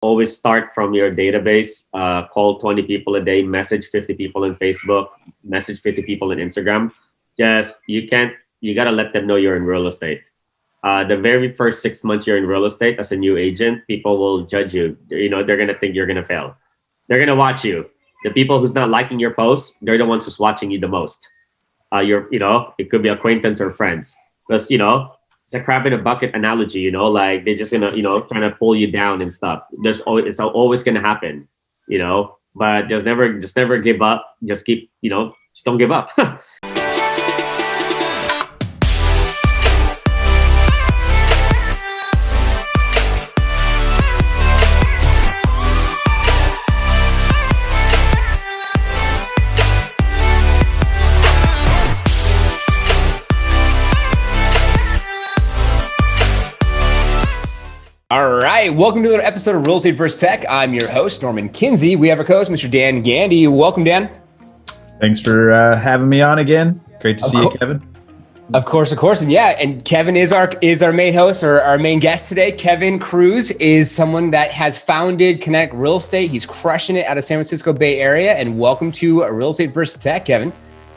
always start from your database. Call 20 people a day, message 50 people on Facebook, message 50 people on Instagram. Just you gotta let them know you're in real estate. The very first 6 months you're in real estate as a new agent, people will judge you. They're gonna think you're gonna fail. They're gonna watch you. The people who's not liking your posts, they're the ones who's watching you the most. It could be acquaintance or friends. Because it's a crab in a bucket analogy. Like they're just gonna trying to pull you down and stuff. It's always gonna happen. But just never give up. Just keep just don't give up. All right, welcome to another episode of Real Estate vs. Tech. I'm your host, Norman Kinsey. We have our co-host, Mr. Dan Gandy. Welcome, Dan. Thanks for having me on again. Great to see you, Kevin. Of course. And Kevin is our main host or our main guest today. Kevin Cruz is someone that has founded Kinetic Real Estate. He's crushing it out of San Francisco Bay Area. And welcome to Real Estate vs. Tech, Kevin.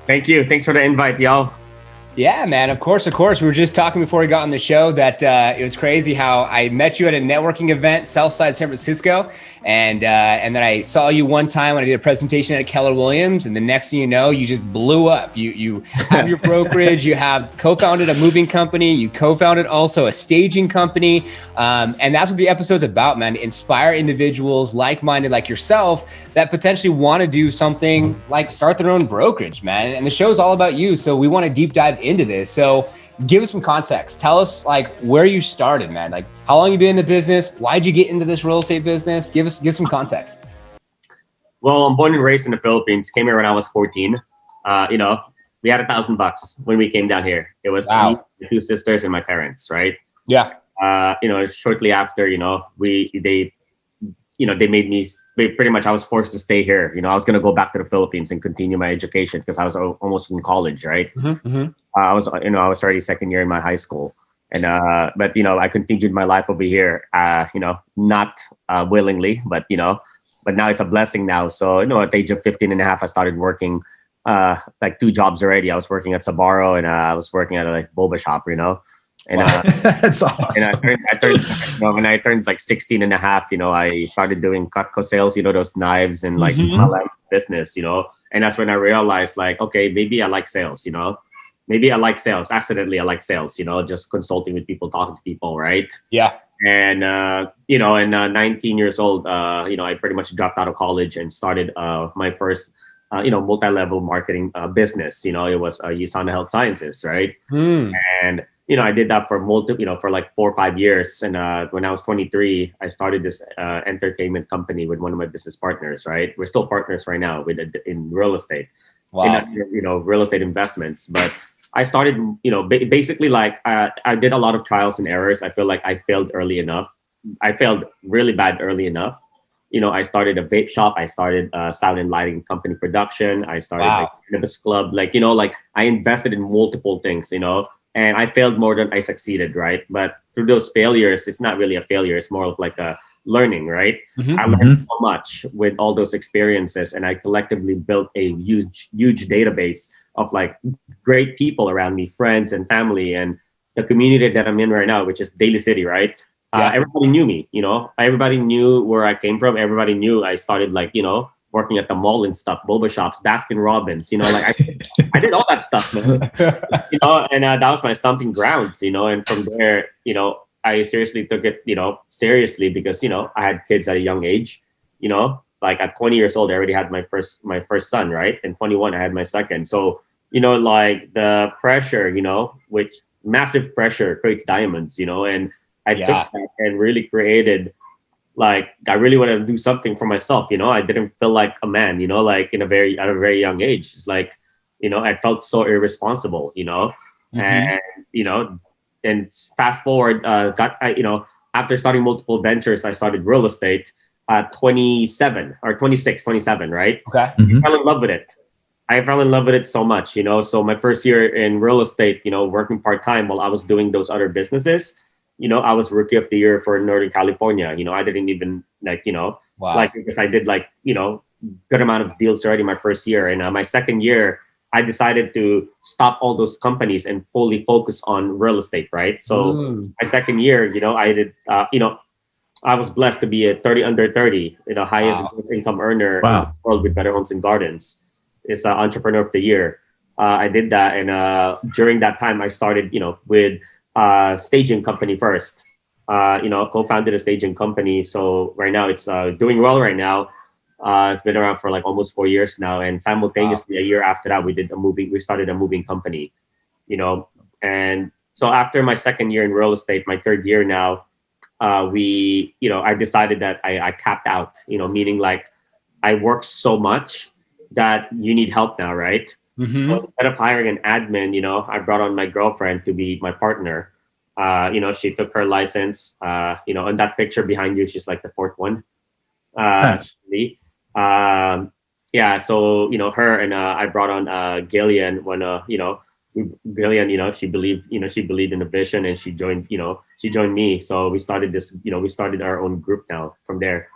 Thank you. Thanks for the invite, y'all. Yeah, man. Of course. We were just talking before we got on the show that it was crazy how I met you at a networking event, Southside San Francisco, and then I saw you one time when I did a presentation at Keller Williams, and the next thing you know, you just blew up. You have your brokerage, you have co-founded a moving company, you co-founded also a staging company, and that's what the episode's about, man. Inspire individuals like-minded like yourself that potentially want to do something like start their own brokerage, man. And the show's all about you, so we want to deep dive into this. So give us some context. Tell us like where you started, man. Like how long you been in the business? Why'd you get into this real estate business? Give some context. Well, I'm born and raised in the Philippines. Came here when I was 14. We had $1,000 when we came down here. It was me, my two sisters, and my parents, right? Yeah. Shortly after, they made me pretty much. I was forced to stay here. I was gonna go back to the Philippines and continue my education because I was almost in college, right? Mm-hmm. I was already second year in my high school, and but I continued my life over here. Not willingly, but now it's a blessing now. So at the age of 15 and a half, I started working like 2 jobs already. I was working at Sabaro and I was working at a boba shop, And that's awesome. And when I turned like 16 and a half, I started doing Cutco sales, those knives and like business, and that's when I realized like, okay, maybe I like sales, maybe I like sales. Accidentally, I like sales, just consulting with people, talking to people, right? Yeah. And, 19 years old, I pretty much dropped out of college and started my first, multi-level marketing business. It was USANA Health Sciences, right? And I did that for for like 4 or 5 years. And when I was 23, I started this entertainment company with one of my business partners, right? We're still partners right now in real estate, real estate investments. But I started, basically like I did a lot of trials and errors. I feel like I failed early enough. I failed really bad early enough. I started a vape shop. I started sound and lighting company production. I started a cannabis club. Like I invested in multiple things, and I failed more than I succeeded, right? But through those failures, it's not really a failure. It's more of like a learning, right? I learned so much with all those experiences, and I collectively built a huge database of like great people around me, friends and family, and the community that I'm in right now, which is Daly City, right? Everybody knew me, everybody knew where I came from. Everybody knew I started like, working at the mall and stuff, boba shops, Baskin Robbins, like I did all that stuff, man. And that was my stomping grounds, and from there, I seriously took it, seriously because, I had kids at a young age, like at 20 years old, I already had my first son, right? And 21, I had my second. So, like the pressure, which massive pressure creates diamonds, and I took that and really created, like, I really want to do something for myself, I didn't feel like a man, like at a very young age. It's like, I felt so irresponsible, and, and fast forward, after starting multiple ventures, I started real estate at 27, right? Okay. I fell in love with it. I fell in love with it so much, so my first year in real estate, working part-time while I was doing those other businesses, I was rookie of the year for Northern California. I didn't even Wow. because I did good amount of deals already my first year. And my second year, I decided to stop all those companies and fully focus on real estate, right? So Mm. my second year, I did, I was blessed to be a 30 under 30, highest Wow. gross income earner in the Wow. world with Better Homes and Gardens. It's Entrepreneur of the Year. I did that, and during that time, I started, with staging company first. Co-founded a staging company. So right now, it's doing well. Right now, it's been around for like almost 4 years now, and Wow. simultaneously, a year after that, we started a moving company. You know, and so after my second year in real estate, my third year now, I decided that I capped out, meaning like I work so much that you need help now, right? So Mm-hmm. instead of hiring an admin, I brought on my girlfriend to be my partner. She took her license. On that picture behind you, she's like the fourth one. Nice. Lee. Um, yeah, so her and I brought on Gillian when Gillian, she believed in the vision and she joined me. So we started this, we started our own group now from there.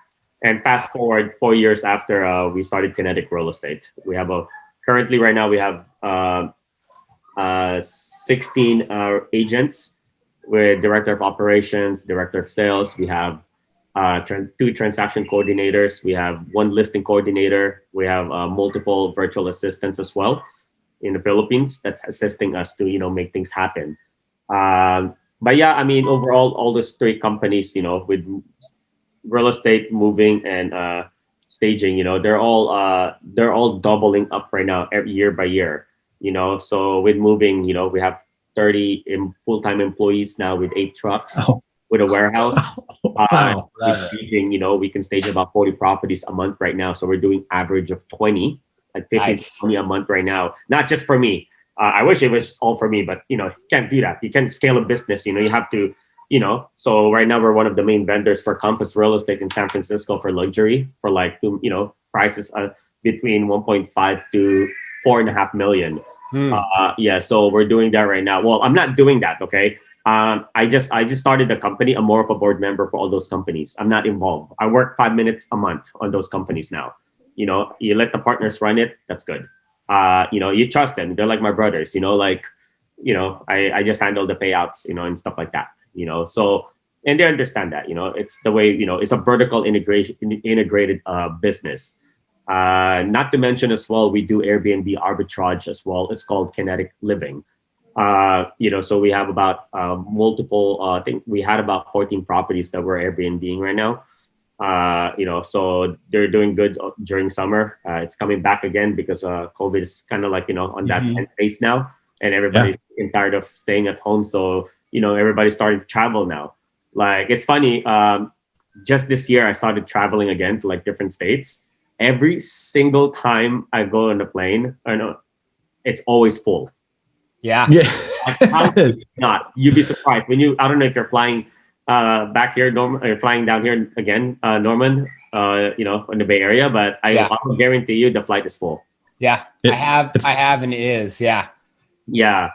And fast forward 4 years after we started Kinetic Real Estate. We have a currently right now we have 16 agents with director of operations, director of sales. We have two transaction coordinators. We have one listing coordinator. We have multiple virtual assistants as well in the Philippines that's assisting us to make things happen. But yeah, I mean overall, all those three companies, with real estate, moving, and staging, they're all doubling up right now every year by year. So with moving, we have 30 full-time employees now with 8 trucks Oh, with a warehouse. wow. With Love it. staging, we can stage about 40 properties a month right now. So we're doing average of 20, like 15 to Nice. 20 a month right now. Not just for me. I wish it was all for me, but you can't do that. You can't scale a business. You have to, So right now we're one of the main vendors for Compass Real Estate in San Francisco for luxury for like prices between 1.5 to 4.5 million. Hmm. Yeah, so we're doing that right now. Well, I'm not doing that. Okay. I just started the company. I'm more of a board member for all those companies. I'm not involved. I work 5 minutes a month on those companies now. You let the partners run it. That's good. You trust them. They're like my brothers. I just handle the payouts. And stuff like that. So and they understand that. It's the way. It's a vertical integrated business. Not to mention as well, we do Airbnb arbitrage as well. It's called Kinetic Living. So we have about multiple. I think we had about 14 properties that we're Airbnbing right now. So they're doing good during summer. It's coming back again because COVID is kind of like on that Mm-hmm. end phase now, and Yeah. everybody's getting tired of staying at home. So everybody's starting to travel now. Like it's funny. Just this year, I started traveling again to like different states. Every single time I go on a plane, I know it's always full. Yeah. Yeah. Like how could it not? You'd be surprised when you. I don't know if you're flying back here, Norman, or flying down here again, Norman. In the Bay Area, but Yeah. I will guarantee you the flight is full. Yeah. I It, have. it's I have, and it is. Yeah. Yeah.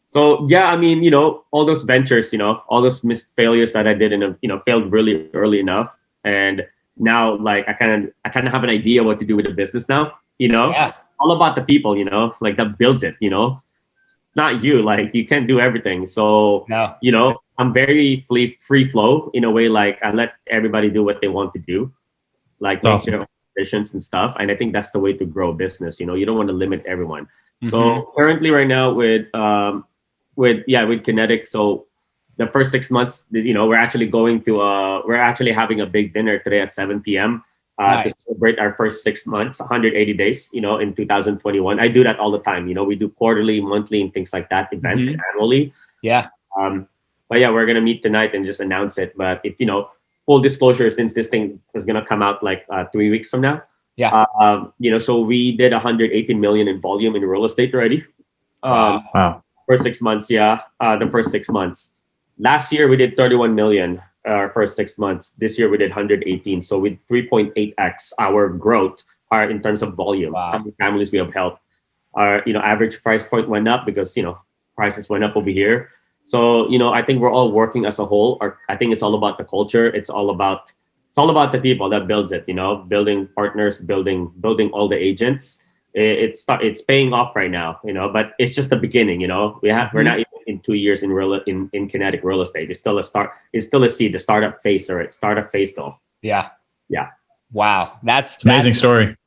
So yeah, I mean, all those ventures, all those missed failures that I did, and failed really early enough, and now like I kind of have an idea what to do with the business now. Yeah. All about the people, like that builds it. It's not you. Like you can't do everything. So No. I'm very free flow in a way. Like I let everybody do what they want to do, like make awesome. their own decisions and stuff. And I think that's the way to grow a business. You don't want to limit everyone. Mm-hmm. So currently, right now, with Kinetic, so the first 6 months, we're actually having a big dinner today at 7 p.m. To Nice. celebrate our first 6 months, 180 days. In 2021, I do that all the time. We do quarterly, monthly, and things like that, events Mm-hmm. annually. Yeah. Um, but yeah, we're gonna meet tonight and just announce it. But if full disclosure, since this thing is gonna come out like 3 weeks from now, Yeah. so we did 118 million in volume in real estate already. Wow. Wow. First 6 months, yeah, the first 6 months. Last year we did 31 million. First 6 months. This year we did 118. So with 3.8x our growth are in terms of volume. How Wow. many families we have helped? Our average price point went up because prices went up over here. So, I think we're all working as a whole. Or I think it's all about the culture. It's all about the people that builds it. Building partners, building all the agents. It's paying off right now. But it's just the beginning. We're not even in 2 years in Kinetic real estate. It's still a start. It's still a seed. The startup phase or startup phase though. Yeah. Yeah. Wow. It's an amazing story.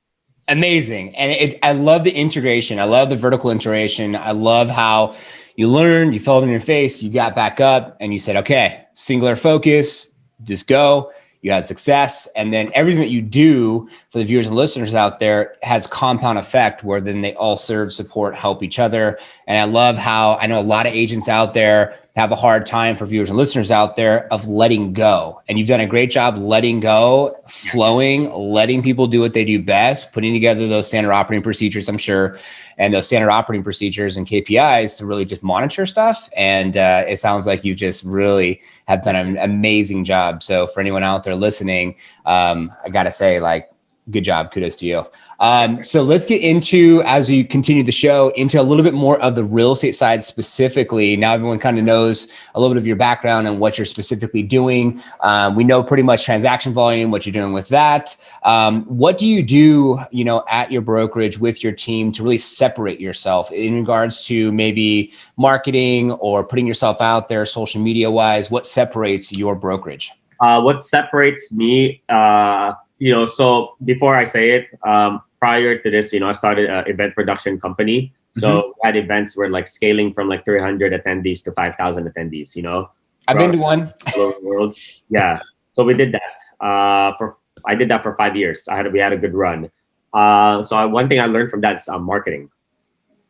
Amazing. And I love the integration. I love the vertical integration. I love how you learned, you fell on your face, you got back up and you said, okay, singular focus, just go. You had success. And then everything that you do for the viewers and listeners out there has compound effect where then they all serve, support, help each other. And I love how I know a lot of agents out there have a hard time for viewers and listeners out there of letting go. And you've done a great job letting go, flowing, letting people do what they do best, putting together those standard operating procedures, I'm sure, and those standard operating procedures and KPIs to really just monitor stuff. And it sounds like you just really have done an amazing job. So for anyone out there listening, I got to say, like, good job. Kudos to you. So let's get into, as we continue the show, into a little bit more of the real estate side specifically. Now everyone kind of knows a little bit of your background and what you're specifically doing. We know pretty much transaction volume, what you're doing with that. What do you do, at your brokerage with your team to really separate yourself in regards to maybe marketing or putting yourself out there social media wise? What separates your brokerage? What separates me, so before I say it, prior to this, I started an event production company. So we had events where like scaling from like 300 attendees to 5,000 attendees, I've been to one. All over the world. Yeah. So we did that. I did that for 5 years. We had a good run. One thing I learned from that is marketing,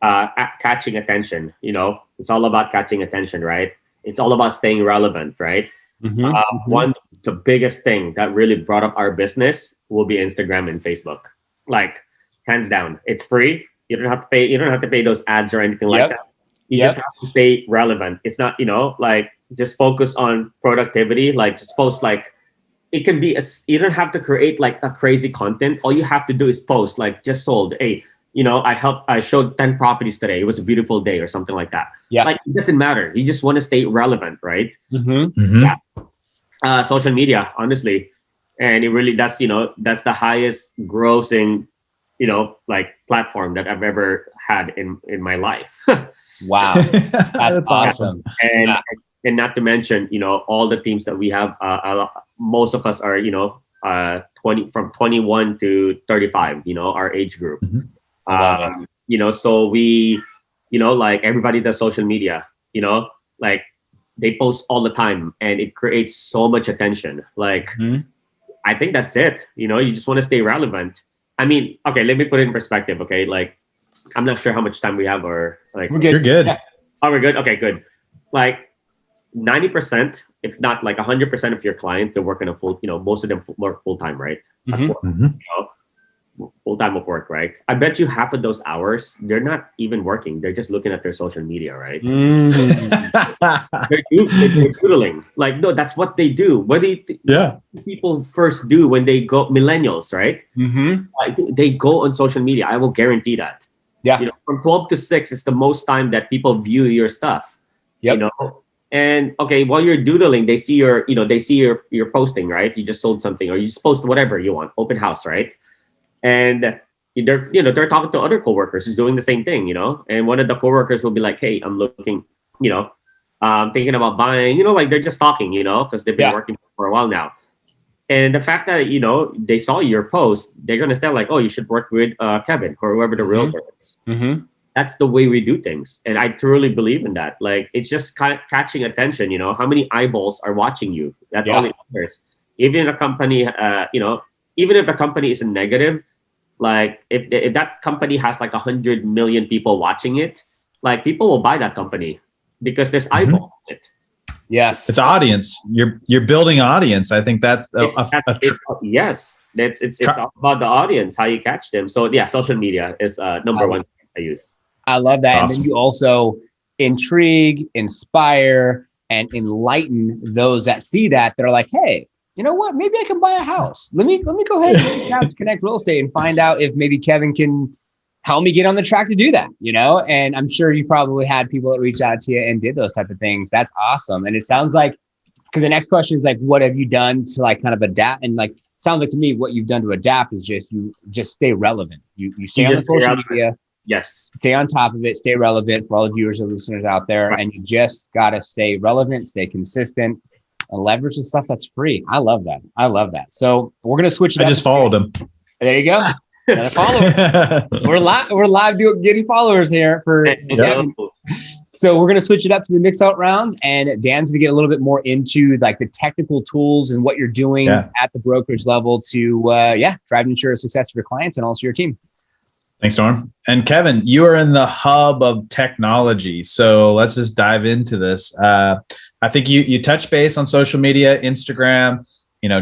catching attention. It's all about catching attention, right? It's all about staying relevant, right? The biggest thing that really brought up our business will be Instagram and Facebook. Like, hands down, it's free. You don't have to pay. You don't have to pay those ads or anything like that. You just have to stay relevant. It's not, like, just focus on productivity. Like, just post, like, it can be you don't have to create like a crazy content. All you have to do is post, like, just sold. Hey, I showed 10 properties today. It was a beautiful day or something like that. Yeah. Like, it doesn't matter. You just want to stay relevant, right? Yeah. Social media, honestly. And it really, that's the highest grossing, like, platform that I've ever had in my life. Wow. That's awesome. And not to mention, all the teams that we have, most of us are, from 21 to 35, our age group. So we, like, everybody does social media, like, they post all the time and it creates so much attention. Like, I think that's it. You just want to stay relevant. I mean, okay, let me put it in perspective. Okay. Like, I'm not sure how much time we have, or like, we're good. You're good. Yeah. Oh, we're good. Okay, good. Like 90%, if not like 100% of your clients, they're working most of them work full time, right? Full time of work, right? I bet you half of those hours, they're not even working. They're just looking at their social media, right? They're doodling. Like, no, that's what they do. What do people first do when they go, millennials, right? Like, they go on social media. I will guarantee that. Yeah. From 12 to 6 is the most time that people view your stuff. Yep. And okay, while you're doodling, they see your posting, right? You just sold something, or you just post whatever you want, open house, right? And they're talking to other coworkers who's doing the same thing, and one of the coworkers will be like, hey, I'm looking, thinking about buying, like, they're just talking, because they've been working for a while now. And the fact that, they saw your post, they're going to tell, like, oh, you should work with Kevin or whoever the realtor is. That's the way we do things. And I truly believe in that. Like, it's just catching attention, how many eyeballs are watching you. That's all it matters. Even a company, even if the company isn't negative, like, if that company has like 100 million people watching it, like, people will buy that company because there's eyeball in it. Yes, it's audience. You're building audience. I think that's yes. It's all about the audience, how you catch them. So yeah, social media is number one I use. I love that. Awesome. And then you also intrigue, inspire, and enlighten those that see that are like, hey, you know what? Maybe I can buy a house. Let me go ahead and reach out to Connect Real Estate and find out if maybe Kevin can help me get on the track to do that, and I'm sure you probably had people that reached out to you and did those type of things. That's awesome. And it sounds like, because the next question is like, what have you done to like kind of adapt? And like, sounds like to me, what you've done to adapt is you just stay relevant. You stay on the social media. Yes. Stay on top of it, stay relevant for all the viewers and listeners out there. Right. And you just got to stay relevant, stay consistent, and leverage the stuff that's free. I love that. So we're going to switch it up. I just followed him. There you go. Another follower. We're live getting followers here for Devin. So we're going to switch it up to the mix out round, and Dan's going to get a little bit more into like the technical tools and what you're doing at the brokerage level to drive and ensure success for your clients and also your team. Thanks, Norm. And Kevin, you are in the hub of technology. So let's just dive into this. I think you touch base on social media, Instagram,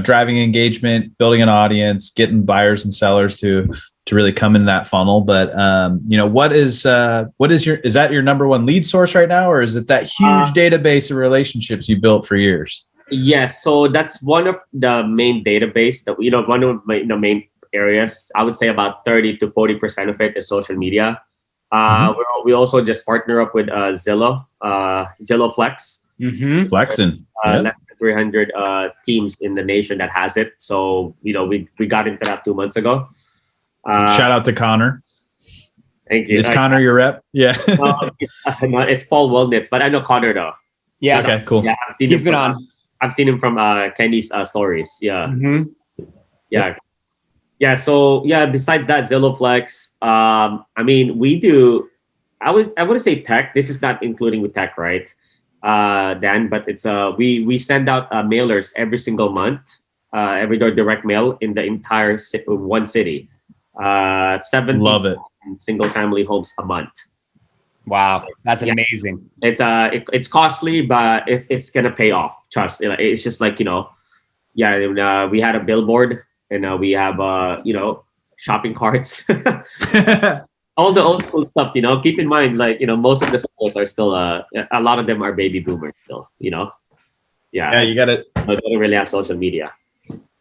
driving engagement, building an audience, getting buyers and sellers to really come in that funnel. But is that your number one lead source right now, or is it that huge database of relationships you built for years? Yes, so that's one of the main database that one of my main areas. I would say about 30 to 40% of it is social media. We also just partner up with Zillow Flex. Mm-hmm. Flexing. Less than 300 teams in the nation that has it. So we got into that 2 months ago. Shout out to Connor. Thank you. Is Connor your rep? Yeah. It's Paul Wilnitz, but I know Connor though. Yeah. Okay. Cool. Yeah, He's been on. I've seen him from Kenny's stories. Yeah. Mm-hmm. Yeah. Yeah. So besides that, Zillow Flex. We do. I would say tech. This is not including with tech, right, Dan? But it's we send out mailers every single month, every door direct mail in the entire one city. 7 Love it. Single family homes a month. Wow, that's amazing. It's costly, but it's gonna pay off. Trust. It's just like we had a billboard and we have shopping carts. All the old school stuff. Keep in mind, like most of the sellers are still a lot of them are baby boomers still. Yeah, you got it. They don't really have social media.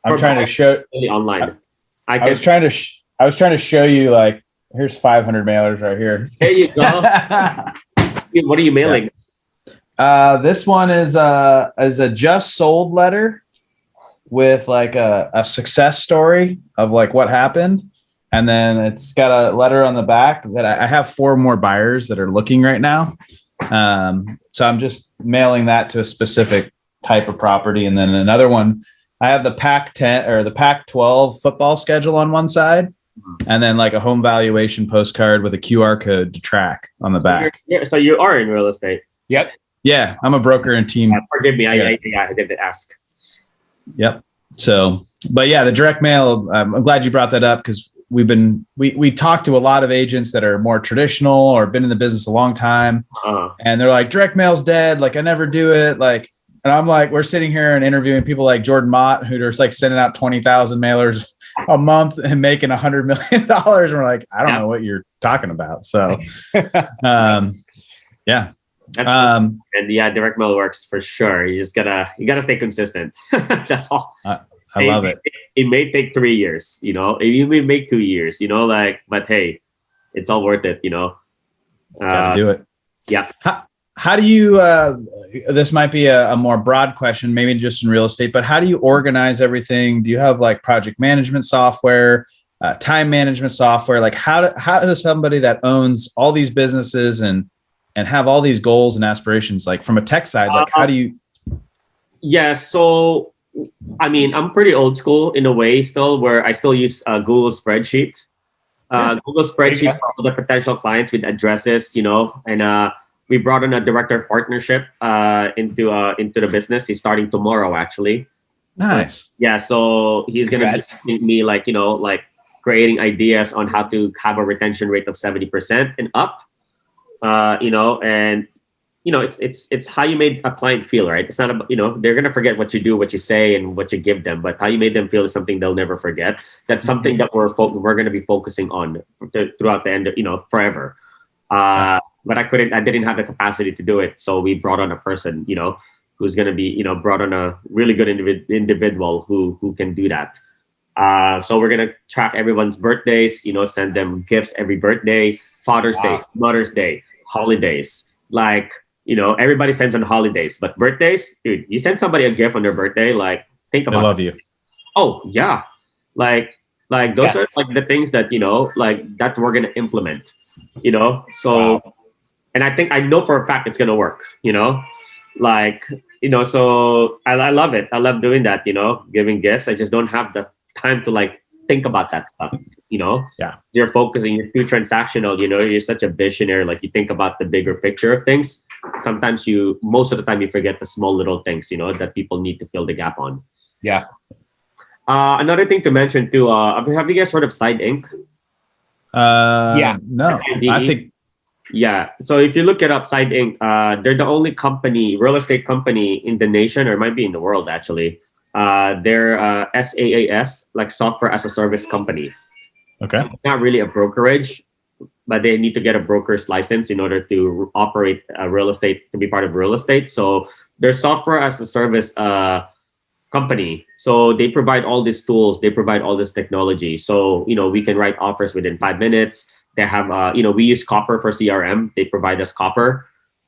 I'm trying to show online. I was trying to show you, like, here's 500 mailers right here. There you go. What are you mailing? This one is a just sold letter with like a success story of like what happened. And then it's got a letter on the back that I have 4 more buyers that are looking right now. So I'm just mailing that to a specific type of property. And then another one, I have the Pac-10 or the Pac-12 football schedule on one side, and then like a home valuation postcard with a QR code to track on the back. So you are in real estate. Yep. Yeah, I'm a broker and team. Forgive me, I didn't ask. Yep. So, but yeah, the direct mail. I'm glad you brought that up because we talked to a lot of agents that are more traditional or been in the business a long time, and they're like, direct mail's dead. Like I never do it. Like. And I'm like, we're sitting here and interviewing people like Jordan Mott, who are like sending out 20,000 mailers a month and making $100 million. And we're like, I don't know what you're talking about. So, yeah. And direct mail works for sure. You gotta stay consistent. That's all. I love it. It may take 3 years, it may make 2 years, but hey, it's all worth it, Gotta do it. Yeah. How do you, this might be a more broad question, maybe just in real estate, but how do you organize everything? Do you have like project management software, time management software? Like how does somebody that owns all these businesses and have all these goals and aspirations, like from a tech side, like how do you? Yeah. So, I'm pretty old school in a way still, where I still use Google Spreadsheet. Google Spreadsheet for all the potential clients with addresses, and we brought in a director of partnership into the business. He's starting tomorrow, actually. Nice. Yeah, so he's gonna be teaching me like creating ideas on how to have a retention rate of 70% and up. It's how you made a client feel, right? It's not about they're gonna forget what you do, what you say, and what you give them, but how you made them feel is something they'll never forget. That's something that we're gonna be focusing on throughout the end, forever. But I didn't have the capacity to do it. So we brought on a person, who's going to be, brought on a really good individual who can do that. So we're gonna track everyone's birthdays. Send them gifts every birthday, Father's Day, Wow. Mother's Day, holidays. Like everybody sends on holidays, but birthdays, dude, you send somebody a gift on their birthday. Like, think They about love that. you. Oh yeah, like those are Yes. like the things that like that we're gonna implement. So Wow. and I know for a fact it's gonna work. Like so I love it. I love doing that. Giving gifts. I just don't have the time to like think about that stuff. You know, Yeah. you're focusing. You're too transactional. You're such a visionary. Like you think about the bigger picture of things. Sometimes most of the time, you forget the small little things. That people need to fill the gap on. Yeah. Another thing to mention too. Have you guys heard of Side Inc? Yeah. No, I SIDE? think Yeah. So if you look it up, Side Inc., they're the only real estate company in the nation, or it might be in the world actually. They're SaaS, like software as a service company. So okay. it's not really a brokerage, but they need to get a broker's license in order to operate real estate, to be part of real estate. So they're software as a service company. So they provide all these tools, they provide all this technology. So, we can write offers within 5 minutes. They have, we use Copper for CRM. They provide us Copper.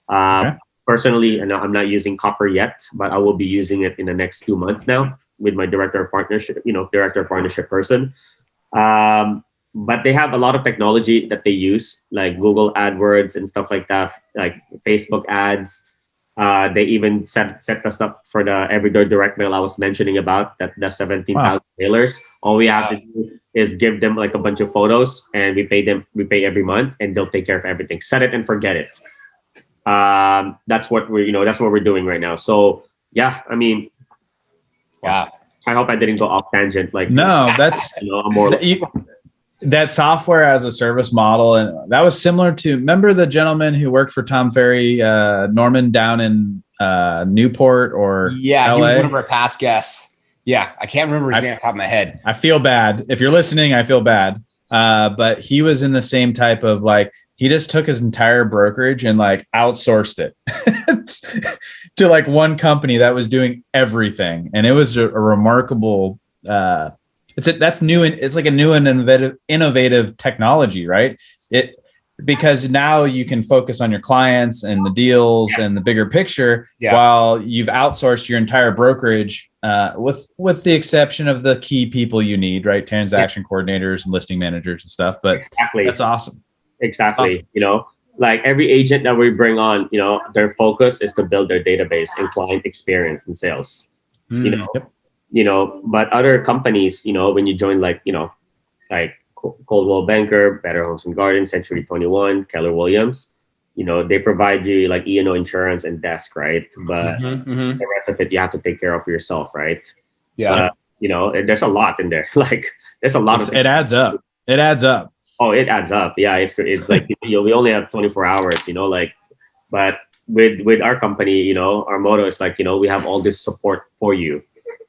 Uh, Okay. Personally, and I'm not using Copper yet, but I will be using it in the next 2 months now with my director of partnership person. But they have a lot of technology that they use, like Google AdWords and stuff like that, like Facebook ads. They even set us up for the Everyday direct mail I was mentioning about, that the Wow. 17,000 mailers. All we have Wow. to do is give them like a bunch of photos, and we pay them. We pay every month, and they'll take care of everything. Set it and forget it. That's what we're doing right now. So yeah, I mean, yeah, Wow. I hope I didn't go off tangent. Like, No, that's I'm more. that software as a service model, and that was similar to, remember the gentleman who worked for Tom Ferry, Norman, down in Newport or Yeah. He was one LA. of our past guests. Yeah. I can't remember his name off the top of my head. I feel bad if you're listening. I feel bad, but he was in the same type of, like, he just took his entire brokerage and like outsourced it to like one company that was doing everything, and it was a remarkable. That's new, and it's like a new and innovative technology, right? It Because now you can focus on your clients and the deals and the bigger picture, while you've outsourced your entire brokerage, with the exception of the key people you need, right? Transaction coordinators and listing managers and stuff. But Exactly. that's awesome. Exactly. Like every agent that we bring on, their focus is to build their database and client experience and sales. Yep. But other companies, when you join, like Coldwell Banker, Better Homes and Gardens, Century 21, Keller Williams, they provide you like E&O insurance and desk, right? But the rest of it, you have to take care of yourself, right? Yeah. There's a lot in there. Like there's a lot of It adds up. It adds up. Oh, it adds up. Yeah, it's like we only have 24 hours. But with our company, our motto is like, we have all this support for you.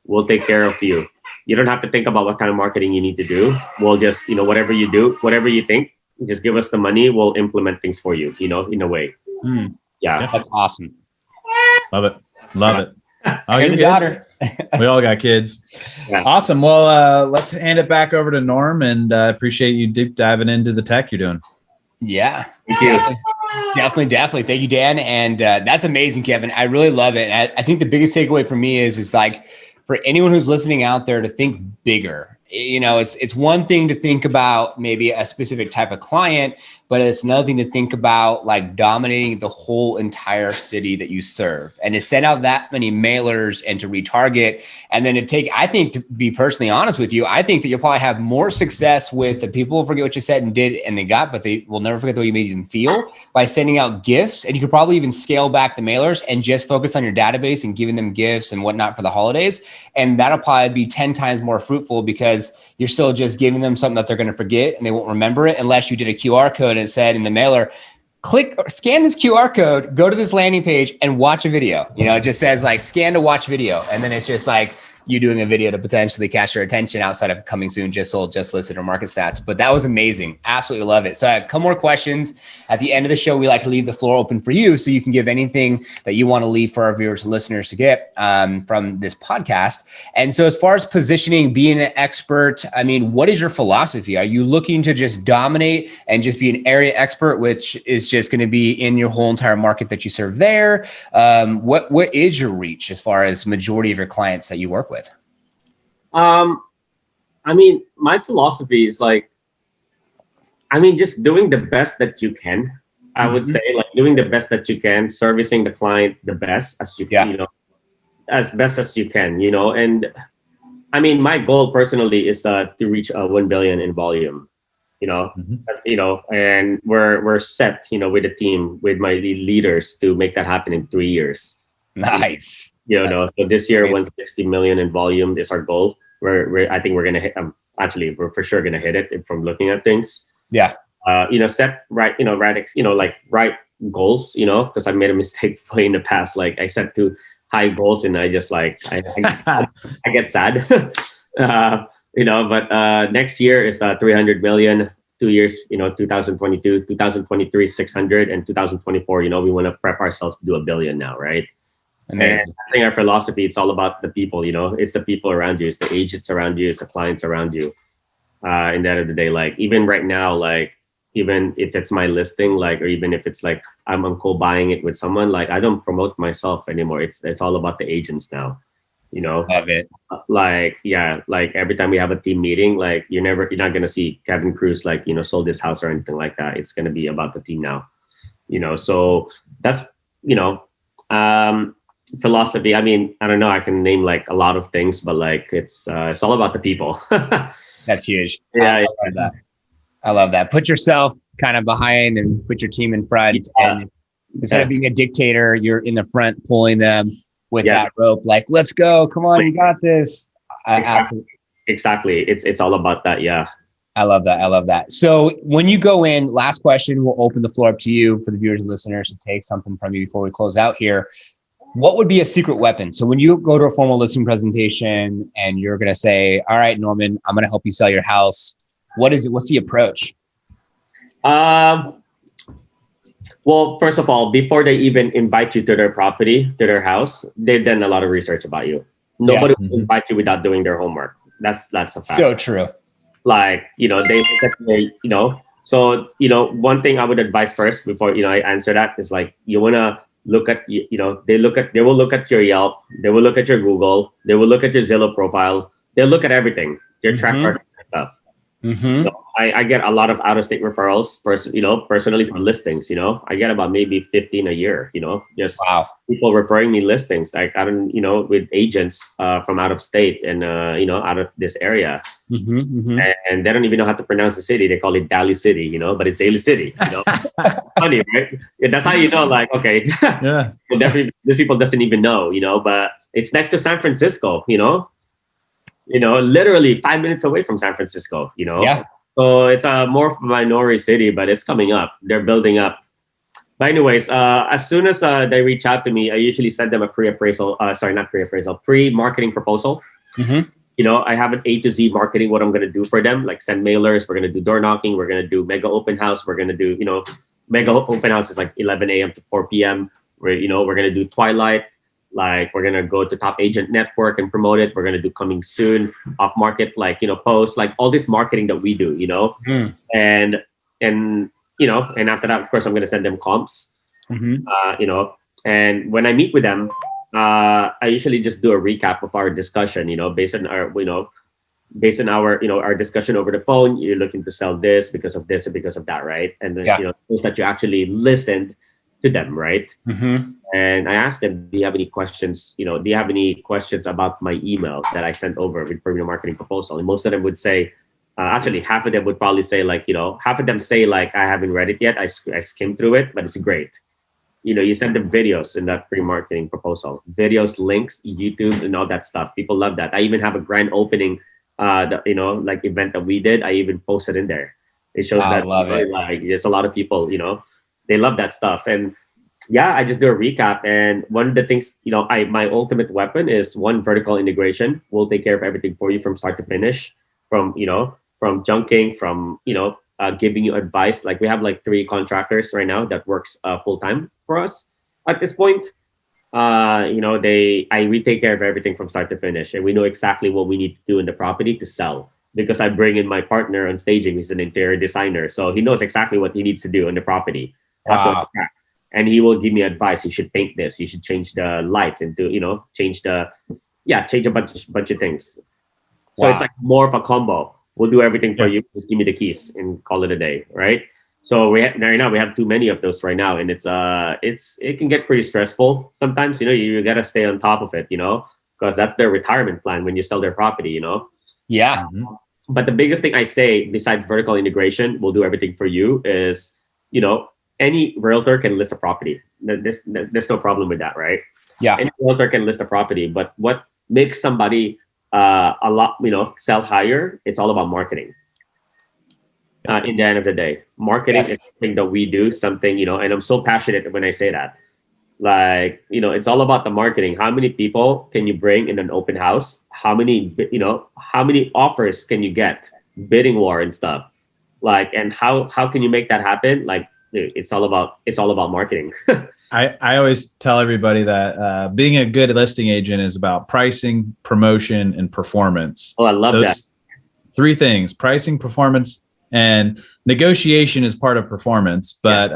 We'll take care of you. You don't have to think about what kind of marketing you need to do. We'll just, whatever you do, whatever you think, just give us the money. We'll implement things for you, in a way. Yeah. That's awesome. Love it. Love it. Oh, And you're the good. daughter. We all got kids. Yeah. Awesome. Well, let's hand it back over to Norm, and appreciate you deep diving into the tech you're doing. Yeah. Thank you. Definitely. Thank you, Dan. And that's amazing, Kevin. I really love it. And I think the biggest takeaway for me is like, for anyone who's listening out there, to think bigger. It's one thing to think about maybe a specific type of client, but it's another thing to think about like dominating the whole entire city that you serve, and to send out that many mailers and to retarget. And then I think, to be personally honest with you, I think that you'll probably have more success with the people who forget what you said and did and they got, but they will never forget the way you made them feel, by sending out gifts. And you could probably even scale back the mailers and just focus on your database and giving them gifts and whatnot for the holidays. And that'll probably be 10 times more fruitful, because you're still just giving them something that they're going to forget and they won't remember it, unless you did a QR code and it said in the mailer, click or scan this QR code, go to this landing page and watch a video. It just says like scan to watch video. And then it's just like you doing a video to potentially catch your attention outside of coming soon, just sold, just listed, or market stats. But that was amazing. Absolutely love it. So I have a couple more questions. At the end of the show, we like to leave the floor open for you so you can give anything that you want to leave for our viewers and listeners to get from this podcast. And so as far as positioning, being an expert, I mean, what is your philosophy? Are you looking to just dominate and just be an area expert, which is just going to be in your whole entire market that you serve there? What is your reach as far as majority of your clients that you work with? I mean, my philosophy is like, I mean, just doing the best that you can. I would say, like, doing the best that you can, servicing the client the best as you can, you know, as best as you can, you know. And I mean, my goal personally is to reach 1 billion in volume, you know. That's, you know, and we're set, you know, with the team, with my leaders to make that happen in 3 years. Nice. You know, so this year, 160 million in volume is our goal. I think we're gonna hit. Actually, we're for sure gonna hit it from looking at things. Yeah. You know, set right. You know, right goals. You know, because I made a mistake in the past. Like I set too high goals, and I just like I get sad. You know, but next year is 300 million. 2 years. You know, 2022, 2023, 600, and 2024. You know, we want to prep ourselves to do 1 billion now, right? Amazing. And I think our philosophy, it's all about the people, you know, it's the people around you, it's the agents around you, it's the clients around you. In the end of the day, like even right now, like even if it's my listing, like, or even if it's like I'm co-buying it with someone, like I don't promote myself anymore. It's all about the agents now, you know. Love it. Like, yeah, like every time we have a team meeting, like you're not gonna see Kevin Cruz like, you know, sold this house or anything like that. It's gonna be about the team now, you know. So that's, you know, philosophy. I mean, I don't know, I can name like a lot of things, but like it's all about the people. That's huge. Yeah, I love that. I love that. Put yourself kind of behind and put your team in front. And instead of being a dictator, you're in the front pulling them with that rope. Like, let's go. Come on, you got this. Exactly. It's all about that. Yeah. I love that. I love that. So when you go in, last question, we'll open the floor up to you for the viewers and listeners to take something from you before we close out here. What would be a secret weapon? So when you go to a formal listing presentation and you're going to say, all right, Norman, I'm going to help you sell your house. What is it? What's the approach? Well, first of all, before they even invite you to their property, to their house, they've done a lot of research about you. Nobody will invite you without doing their homework. That's a fact. So true. Like, you know, they look at the, you know, so, you know, one thing I would advise first before, you know, I answer that is like, you want to look at, you know, they will look at your Yelp, they will look at your Google, they will look at your Zillow profile, they'll look at everything, your track record and stuff. So I get a lot of out-of-state referrals, personally for listings. You know, I get about maybe 15 a year. You know, just people referring me listings. Like I don't, you know, with agents from out of state and you know, out of this area, and they don't even know how to pronounce the city. They call it Daly City, you know, but it's Daly City. You know, funny, right? Yeah, that's how you know. Like, okay, yeah, definitely, these people doesn't even know. You know, but it's next to San Francisco. You know, literally 5 minutes away from San Francisco, you know? Yeah. So it's a more of a minority city, but it's coming up. They're building up. But anyways, as soon as they reach out to me, I usually send them a pre-marketing proposal. You know, I have an A to Z marketing, what I'm going to do for them, like send mailers. We're going to do door knocking. We're going to do mega open house. We're going to do, you know, mega open house is like 11 a.m. to 4 p.m. We're going to do twilight. Like we're going to go to top agent network and promote it. We're going to do coming soon, off market, like, you know, posts, like all this marketing that we do, you know, and, you know, and after that, of course, I'm going to send them comps, you know, and when I meet with them, I usually just do a recap of our discussion, you know, based on our, you know, our discussion over the phone. You're looking to sell this because of this or because of that. Right. And then, you know, things that you actually listened to them. Right. And I asked them, do you have any questions? You know, do you have any questions about my email that I sent over with premium marketing proposal? And most of them would say, actually, half of them would probably say like, you know, half of them say like, I haven't read it yet. I skimmed through it, but it's great. You know, you send them videos in that pre-marketing proposal, videos, links, YouTube, and all that stuff. People love that. I even have a grand opening, you know, like event that we did. I even posted in there. It shows that like there's a lot of people, you know, they love that stuff. And Yeah, I just do a recap. And one of the things, my ultimate weapon is one vertical integration. We'll take care of everything for you from start to finish, from junking, from, giving you advice. Like we have like three contractors right now that works full time for us at this point. We take care of everything from start to finish, and we know exactly what we need to do in the property to sell. Because I bring in my partner on staging, he's an interior designer, so he knows exactly what he needs to do in the property, how to Wow. attract, and he will give me advice. You should paint this. You should change the lights into, change a bunch of things. So it's Wow. like more of a combo. We'll do everything for Yeah. you. Just give me the keys and call it a day, right? So right now we have too many of those right now, and it can get pretty stressful sometimes. You gotta stay on top of it, because that's their retirement plan when you sell their property. Yeah. Mhm. But the biggest thing I say, besides vertical integration, we'll do everything for you, is, any realtor can list a property. There's no problem with that, right? Yeah. Any realtor can list a property, but what makes somebody a lot, sell higher? It's all about marketing. In the end of the day, marketing is Yes. something that we do, something, and I'm so passionate when I say that. Like, it's all about the marketing. How many people can you bring in an open house? How many offers can you get? Bidding war and stuff. Like, and how can you make that happen? Like, dude, it's all about marketing. I always tell everybody that being a good listing agent is about pricing, promotion, and performance. Oh, I love that. Those three things: pricing, performance, and negotiation is part of performance. But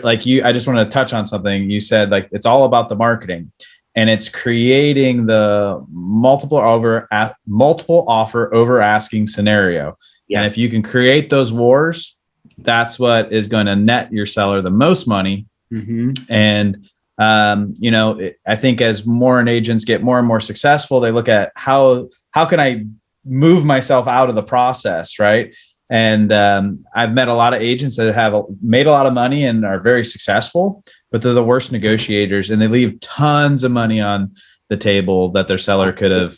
like I just want to touch on something you said. Like it's all about the marketing, and it's creating the multiple offer over asking scenario. And Yes. if you can create those wars, that's what is going to net your seller the most money. Mm-hmm. And I think as more agents get more and more successful, they look at how can I move myself out of the process, right? And I've met a lot of agents that have made a lot of money and are very successful, but they're the worst negotiators, and they leave tons of money on the table that their seller could have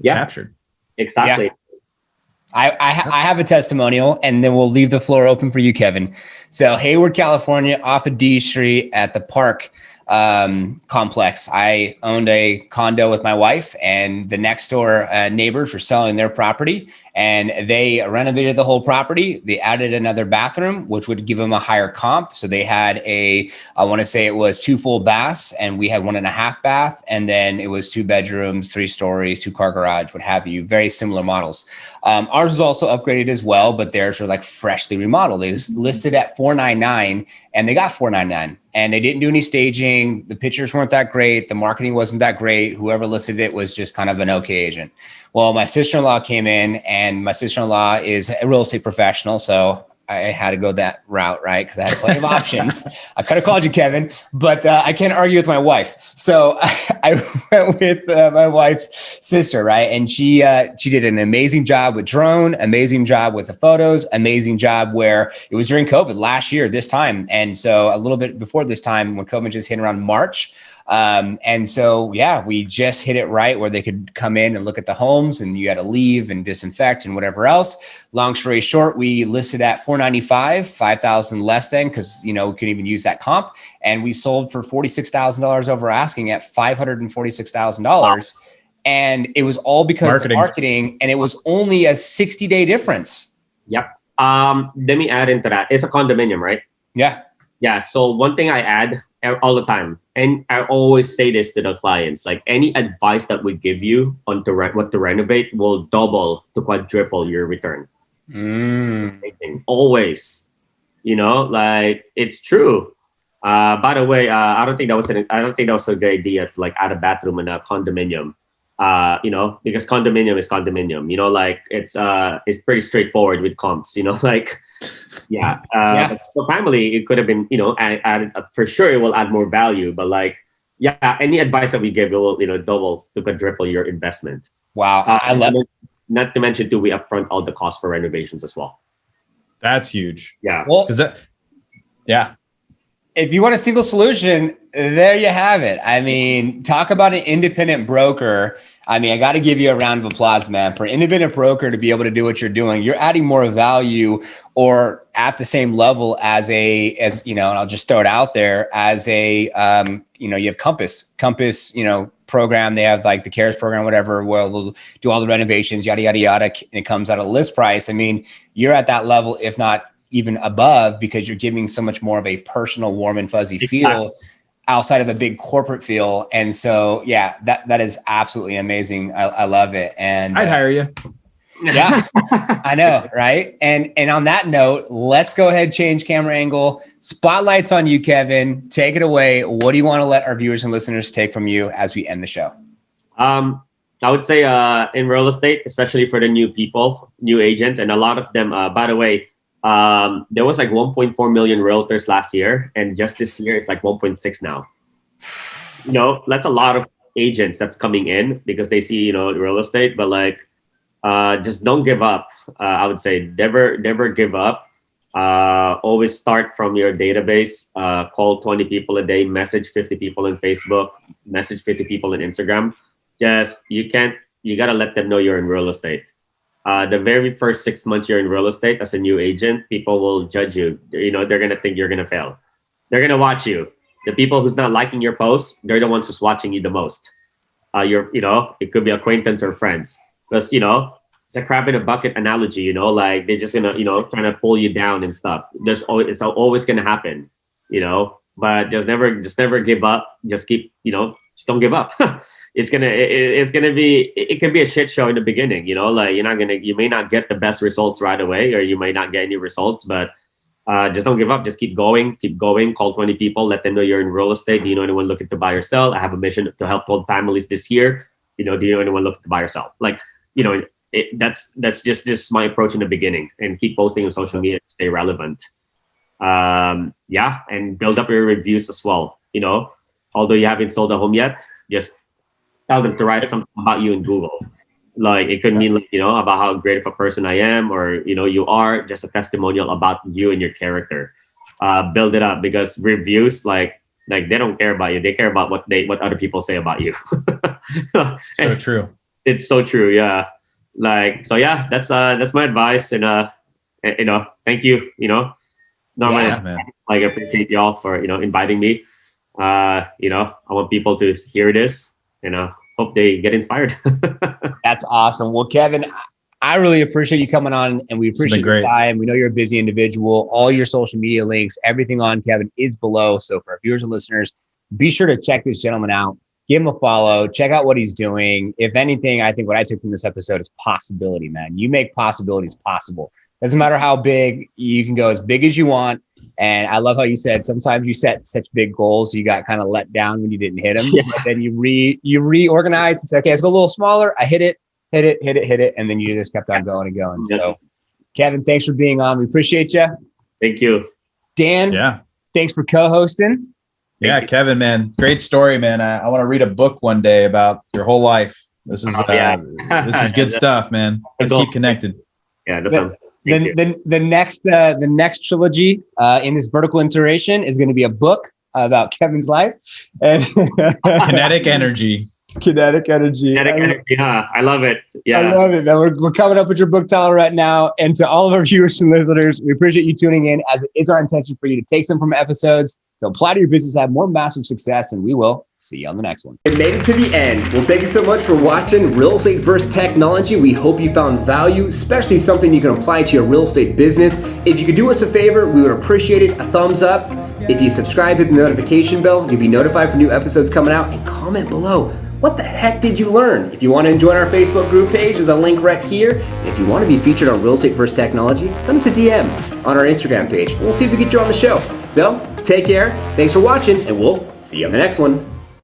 captured. Exactly. Yeah. I have a testimonial, and then we'll leave the floor open for you, Kevin. So Hayward, California, off of D Street at the Park complex. I owned a condo with my wife, and the next door neighbors were selling their property, and they renovated the whole property. They added another bathroom, which would give them a higher comp. So they had I want to say it was 2 full baths, and we had 1.5 bath. And then it was 2 bedrooms, 3 stories, 2-car garage, what have you, very similar models. Ours was also upgraded as well, but theirs were like freshly remodeled. They was listed at $499, and they got $499, and they didn't do any staging. The pictures weren't that great. The marketing wasn't that great. Whoever listed it was just kind of an okay agent. Well, my sister-in-law came in, and my sister-in-law is a real estate professional. So I had to go that route, right? Because I had plenty of options. I could have called you, Kevin, but I can't argue with my wife. So I went with my wife's sister, right? And she did an amazing job with drone, amazing job with the photos, amazing job where it was during COVID last year, this time. And so a little bit before this time, when COVID just hit around March. And so, yeah, we just hit it right where they could come in and look at the homes, and you had to leave and disinfect and whatever else. Long story short, we listed at $495, $5,000 less than, because, we couldn't even use that comp. And we sold for $46,000 over asking at $546,000. Wow. And it was all because of marketing, and it was only a 60-day difference. Yep. Let me add into that. It's a condominium, right? Yeah. Yeah. So one thing I add all the time, and I always say this to the clients, like any advice that we give you on what to renovate will double to quadruple your return. Always, like it's true. By the way, I don't think that was a good idea to like add a bathroom in a condominium. Because condominium is condominium. Like it's pretty straightforward with comps. Like. Yeah. For family, it could have been, added for sure. It will add more value, but like, yeah, any advice that we give will, double to quadruple your investment. Wow, I love. Not to mention, we upfront all the costs for renovations as well. That's huge. Yeah. Well, yeah. If you want a single solution, there you have it. I mean, talk about an independent broker I mean, I got to give you a round of applause, man, for an independent broker to be able to do what you're doing. You're adding more value or at the same level as and I'll just throw it out there as you have Compass, program. They have like the CARES program, whatever, where they'll do all the renovations, yada, yada, yada. And it comes out of list price. I mean, you're at that level, if not even above, because you're giving so much more of a personal, warm and fuzzy feel outside of a big corporate feel. And so, yeah, that is absolutely amazing. I love it. And I'd hire you. Yeah, I know. Right. And on that note, let's go ahead, change camera angle. Spotlight's on you, Kevin. Take it away. What do you want to let our viewers and listeners take from you as we end the show? I would say in real estate, especially for the new people, new agents, and a lot of them, by the way, there was like 1.4 million realtors last year, and just this year it's like 1.6 now. That's a lot of agents that's coming in because they see real estate, but like just don't give up. I would say never give up. Always start from your database. Call 20 people a day, message 50 people on Facebook, message 50 people on Instagram. You got to let them know you're in real estate. The very first 6 months you're in real estate as a new agent, people will judge you. They're going to think you're going to fail. They're going to watch you. The people who's not liking your posts, they're the ones who's watching you the most. It could be acquaintance or friends. Because, it's a crab in a bucket analogy, like they're just going to, trying to pull you down and stuff. It's always going to happen, but just never give up. Just keep, just don't give up. It could be a shit show in the beginning, like you may not get the best results right away, or you may not get any results, but just don't give up. Just keep going, call 20 people, let them know you're in real estate. Do you know anyone looking to buy or sell? I have a mission to help 12 families this year. Do you know anyone looking to buy or sell? Like, that's just my approach in the beginning, and keep posting on social media to stay relevant. And build up your reviews as well. Although you haven't sold a home yet, just tell them to write something about you in Google. Like it could mean, about how great of a person I am, or, you are just a testimonial about you and your character. Build it up, because reviews, like they don't care about you. They care about what other people say about you. So true. It's so true. Yeah. That's my advice. And, thank you, I appreciate y'all for, inviting me. I want people to hear this, hope they get inspired. That's awesome. Well, Kevin, I really appreciate you coming on, and we appreciate your time. We know you're a busy individual. All your social media links, everything on Kevin is below. So for our viewers and listeners, be sure to check this gentleman out. Give him a follow. Check out what he's doing. If anything, I think what I took from this episode is possibility, man. You make possibilities possible. Doesn't matter how big, you can go as big as you want. And I love how you said sometimes you set such big goals, you got kind of let down when you didn't hit them. Yeah. But then you reorganize and say, okay, let's go a little smaller. I hit it. And then you just kept on going and going. Yeah. So Kevin, thanks for being on. We appreciate you. Thank you. Dan, thanks for co-hosting. Yeah, Kevin, man, great story, man. I want to read a book one day about your whole life. This is this is good stuff, man. Let's keep connected. Yeah, that sounds. The next trilogy in this vertical iteration is going to be a book about Kevin's life and Kinetic energy. Kinetic energy. Yeah, I love it. Yeah, I love it. Man, we're coming up with your book title right now. And to all of our viewers and listeners, we appreciate you tuning in, as it is our intention for you to take some from episodes, to apply to your business, have more massive success, and we will see you on the next one. And made it to the end. Well, thank you so much for watching Real Estate vs. Technology. We hope you found value, especially something you can apply to your real estate business. If you could do us a favor, we would appreciate it. A thumbs up. If you subscribe, hit the notification bell. You'll be notified for new episodes coming out, and comment below. What the heck did you learn? If you want to join our Facebook group page, there's a link right here. And if you want to be featured on Real Estate vs. Technology, send us a DM on our Instagram page. We'll see if we get you on the show. So, take care. Thanks for watching, and we'll see you on the next one.